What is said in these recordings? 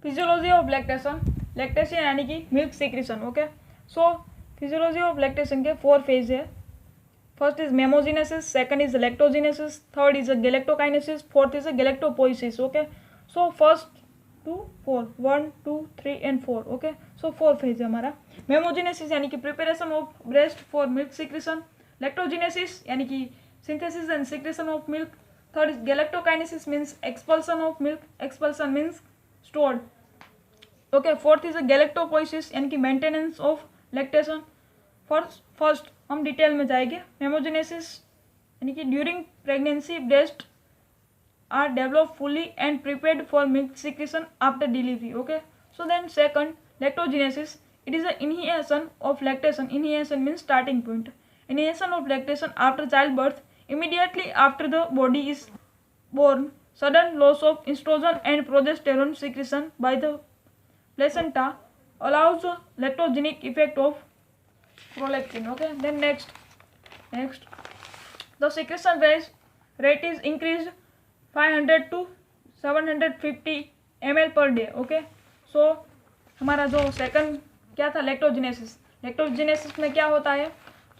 Physiology of lactation, lactation यानी कि milk secretion. Okay, so physiology of lactation के 4 phase है। First is mammogenesis, second is lactogenesis, third is galactokinesis, fourth is galactopoiesis. Okay, so first 2 4 1 2 3 and 4। Okay, so 4 phase है हमारा। Mammogenesis यानी कि preparation of breast for milk secretion, lactogenesis यानी कि synthesis and secretion of milk, third is galactokinesis means expulsion of milk, expulsion means stored। Okay, fourth is galactopoiesis यानी कि maintenance of lactation. First हम detail में जाएंगे। Mammogenesis यानी कि during pregnancy breast are develop fully and prepared for milk secretion after delivery. Okay, so then second lactogenesis, it is a initiation of lactation, initiation means starting point, initiation of lactation after child birth, immediately after the body is born, sudden loss of estrogen and progesterone secretion by the placenta allows the lactogenic effect of prolactin। Okay, then next the secretion rate is increased 500 to 750 ml per day। Okay, so हमारा जो second क्या था, लैक्टोजेनेसिस। लैक्टोजेनेसिस में क्या होता है,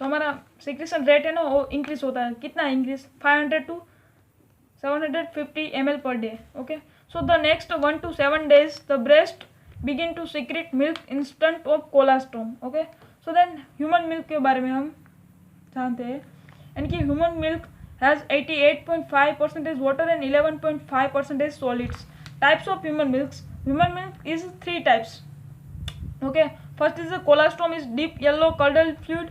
तो हमारा सिक्रेशन रेट है ना वो इंक्रीज होता है। कितना increase, 500 to 750 ml per day। Okay, so the next 1 to 7 days the breast begin to secrete milk instant of colostrum. Okay, so then human milk के बारे में हम जानते हैं, यानी कि human milk has 88.5% water and 11.5% solids. Types of human milk is 3 types. Okay, first is colostrum is deep yellow curdle fluid,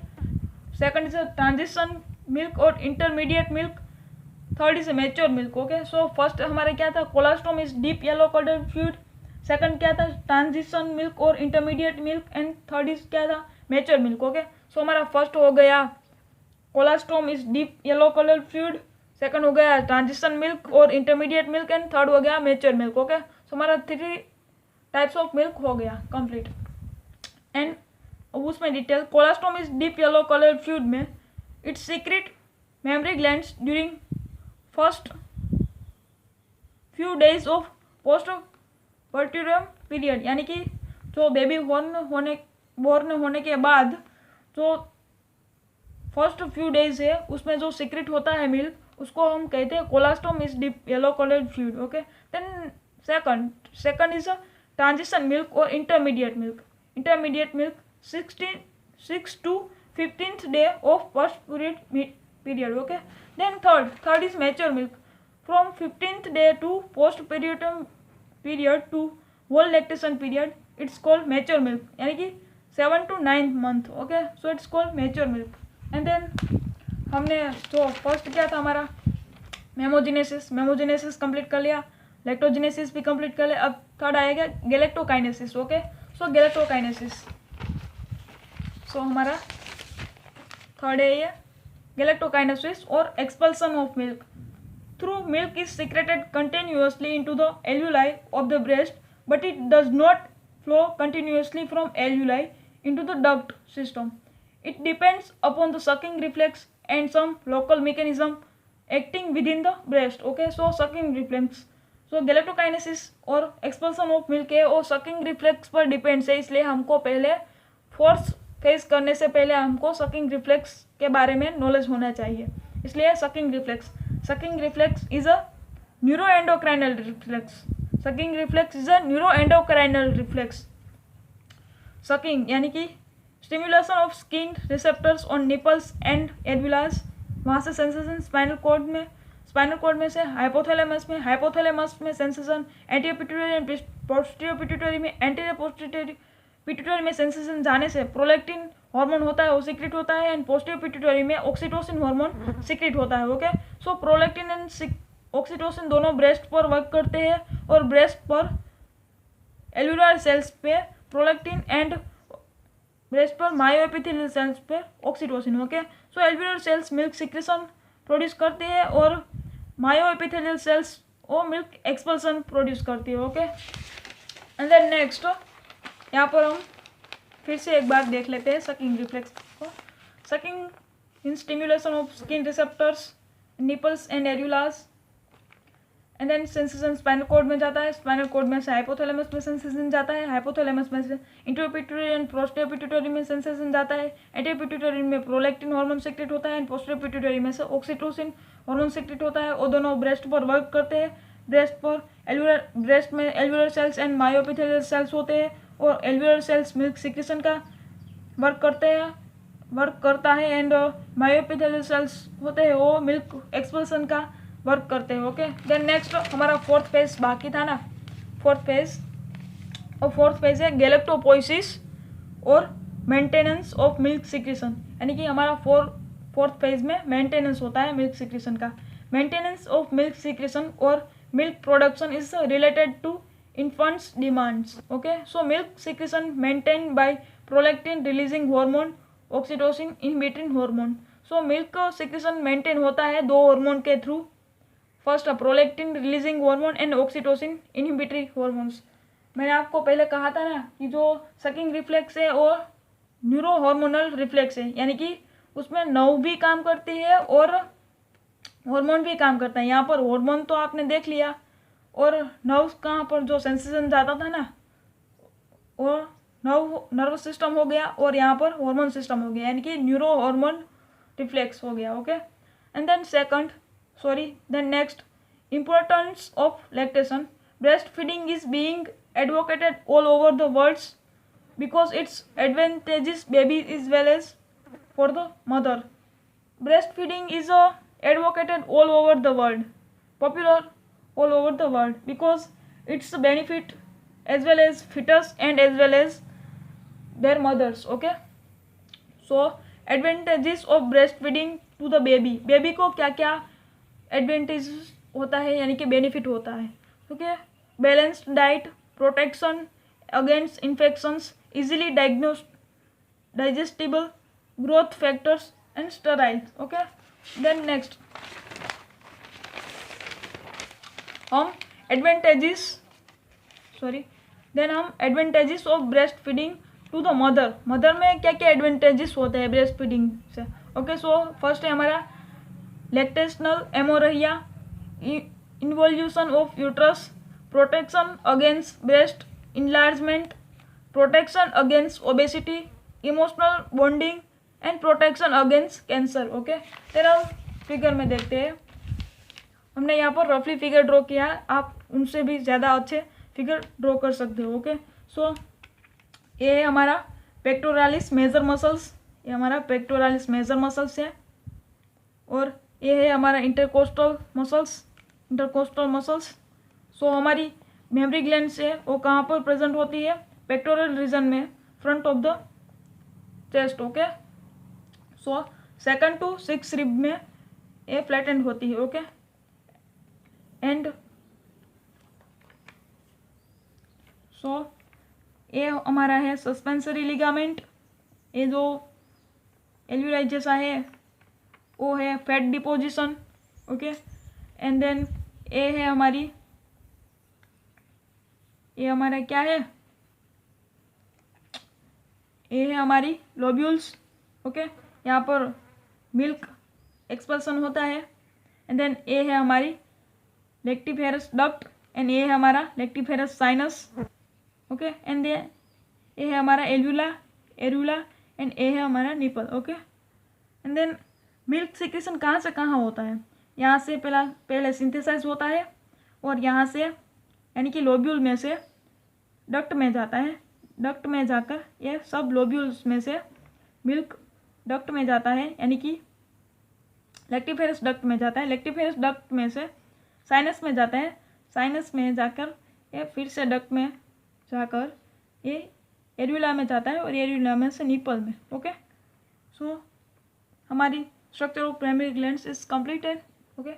second is transition milk और intermediate milk, third is mature milk. Okay, so first हमारे क्या था, colostrum is deep yellow curdle fluid, second क्या था, transition milk और intermediate milk, and third is क्या था, mature milk. Okay, सो हमारा फर्स्ट हो गया colostrum is deep yellow colour fluid, second हो गया ट्रांजिशन मिल्क और इंटरमीडिएट मिल्क, एंड थर्ड हो गया मैच्योर मिल्क। ओके, सो हमारा 3 टाइप्स ऑफ मिल्क हो गया कंप्लीट। एंड उसमें detail, colostrum is deep yellow colour fluid में it's secrete mammary glands during first few days of post partum period, यानी कि जो बेबी बोर्न होने के बाद जो फर्स्ट फ्यू डेज है उसमें जो सीक्रेट होता है मिल्क, उसको हम कहते हैं colostrum is deep yellow coloured fluid. Okay, then second is transition milk और intermediate milk 6 to 15th day of post period। Okay, then third is mature milk from 15th day to post period to whole lactation period, it's called mature milk, यानी कि 7 to 9 month। Okay, so it's called mature milk। and then हमने जो first क्या था हमारा मेमोजेनेसिस complete कर लिया, लैक्टोजेनेसिस भी कंप्लीट कर लिया। अब थर्ड आएगा गैलेक्टोकाइनेसिस। ओके, सो गैलेक्टोकाइनेसिस, सो हमारा थर्ड है ये गैलेक्टोकाइनेसिस और expulsion of milk through milk is secreted continuously into the alveoli of the breast, but it does not flow continuously from alveoli into the duct system. It depends upon the sucking reflex and some local mechanism acting within the breast. Okay, so sucking reflex, so galactokinesis और expulsion of milk है और sucking reflex पर depends है, इसलिए हमको पहले force face करने से पहले हमको सकिंग रिफ्लेक्स के बारे में नॉलेज होना चाहिए। इसलिए sucking reflex is a neuroendocrinal reflex. Sucking reflex is a neuroendocrinal reflex. Sucking यानी कि stimulation of skin receptors on nipples and alveolus, वहाँ से सेंसेशन स्पाइनल कॉर्ड में से हाइपोथैलेमस में sensation, anterior pituitary and posterior pituitary में, anterior pituitary में sensation जाने से प्रोलैक्टिन हार्मोन होता है वो सीक्रेट होता है, एंड पोस्टीरियर पिट्यूटरी में ऑक्सीटोसिन हार्मोन सीक्रेट होता है। Okay, so prolactin and oxytocin दोनों ब्रेस्ट पर वर्क करते हैं और ब्रेस्ट पर एल्वुलर सेल्स पे प्रोलैक्टिन एंड ब्रेस्ट पर मायोएपिथेलियल सेल्स पे oxytocin. Okay, so alveolar cells milk secretion produce करती है और मायोएपिथेलियल सेल्स वो मिल्क एक्सपल्सन प्रोड्यूस करती है। ओके, एंड देन नेक्स्ट यहाँ पर हम फिर से एक बार देख लेते हैं सकिंग रिफ्लेक्स को। Sucking in stimulation of skin receptors, nipples and alveolus, and then sensation spinal cord में जाता है, स्पाइनल कॉर्ड में से हाइपोथैलेमस में सेंसेशन जाता है, हाइपोथैलेमस में से interior pituitary and posterior pituitary में सेंसेशन जाता है, एंटीरियर पिट्यूटरी में प्रोलैक्टिन हार्मोन सेक्रेट होता है एंड पोस्टीरियर पिट्यूटरी में से ऑक्सीटोसिन हार्मोन सेक्रेट होता है। और दोनों ब्रेस्ट पर वर्क करते हैं। ब्रेस्ट में एल्वियुलर सेल्स एंड मायोएपिथेलियल सेल्स होते हैं और एल्वियुलर सेल्स मिल्क सिक्रेशन का वर्क करता है एंड मायोएपिथेलियल सेल्स होते हैं वो मिल्क एक्सपल्सन का वर्क करते हैं। ओके, देन नेक्स्ट हमारा फोर्थ फेज बाकी था ना, फोर्थ फेज है गैलेक्टोपोइसिस और मेंटेनेंस ऑफ मिल्क सिक्रेशन, यानी कि हमारा फोर्थ फेज में मेंटेनेंस होता है मिल्क सिक्रेशन का। मेंटेनेंस ऑफ मिल्क सिक्रेशन और milk production is related to infants demands. Okay, so milk secretion maintained by prolactin releasing hormone, oxytocin inhibiting hormone. So milk secretion maintain होता है दो hormone के through, first prolactin releasing hormone and oxytocin inhibitory hormones. मैंने आपको पहले कहा था ना कि जो सकिंग रिफ्लेक्स है और न्यूरो हार्मोनल रिफ्लेक्स है, यानी कि उसमें नर्व भी काम करती है और हार्मोन भी काम करता है। यहाँ पर हार्मोन तो आपने देख लिया और नर्व कहाँ पर जो सेंसेशन जाता था ना, और नर्व सिस्टम हो गया और यहाँ पर हार्मोन सिस्टम हो गया, यानी कि न्यूरो हार्मोन रिफ्लेक्स हो गया। Okay, and then next importance of lactation. Breast feeding is being advocated all over the world because its advantages baby is well as for the mother. Breast feeding is advocated all over the world, popular all over the world because it's a benefit as well as fetus and as well as their mothers. Okay, so advantages of breastfeeding to the baby को क्या क्या advantages होता है, यानी कि benefit होता है। Okay, balanced diet, protection against infections, easily digestible, growth factors and sterile. Okay, then next हम advantages of breast feeding to the mother में क्या क्या एडवांटेजेस होते हैं ब्रेस्ट फीडिंग से। ओके, सो फर्स्ट है हमारा lactational amenorrhoea, involution of uterus, protection against breast enlargement, protection against obesity, emotional bonding and protection against cancer. Okay, तेरा figure में देखते हैं, हमने यहाँ पर रफली फिगर ड्रॉ किया है, आप उनसे भी ज़्यादा अच्छे फिगर ड्रॉ कर सकते हो। ओके, सो ये है हमारा पेक्टोरालिस मेजर मसल्स, ये हमारा पेक्टोरालिस मेजर मसल्स है, और ये है हमारा इंटरकोस्टल मसल्स। सो हमारी मेमोरी ग्लैंड्स है वो कहाँ पर प्रेजेंट होती है, पेक्टोरल रीजन में, front of the chest. Okay, so 2nd to 6th rib में ये फ्लैटेंड होती है। ओके, एंड सो ये हमारा है सस्पेंसरी लिगामेंट, ये जो एल्वियोलाई जैसा है वो है fat deposition. Okay, and then ये है ये हमारा क्या है, ये है हमारी लोब्यूल्स। ओके, यहाँ पर मिल्क एक्सपल्सन होता है, एंड देन ये है हमारी लेक्टिफेरस डक्ट, एंड ये है हमारा लेक्टिफेरस साइनस। ओके, एंड ये है हमारा एरुला, एंड ये है हमारा nipple. Okay, and then milk secretion कहाँ से कहाँ होता है, यहाँ से पहले सिंथेसाइज होता है और यहाँ से यानी कि लोब्यूल में से डक्ट में जाता है, डक्ट में जाकर ये सब लोब्यूल्स में से मिल्क डक्ट में जाता है, यानी कि लेक्टिफेरस डक्ट में जाता है, लेक्टिफेरस डक्ट में से साइनस में जाता है, साइनस में जाकर ये फिर से डक्ट में जाकर ये एरुला में जाता है और एरुला में से निपल में। ओके, सो हमारी structure of primary glands is completed. Okay,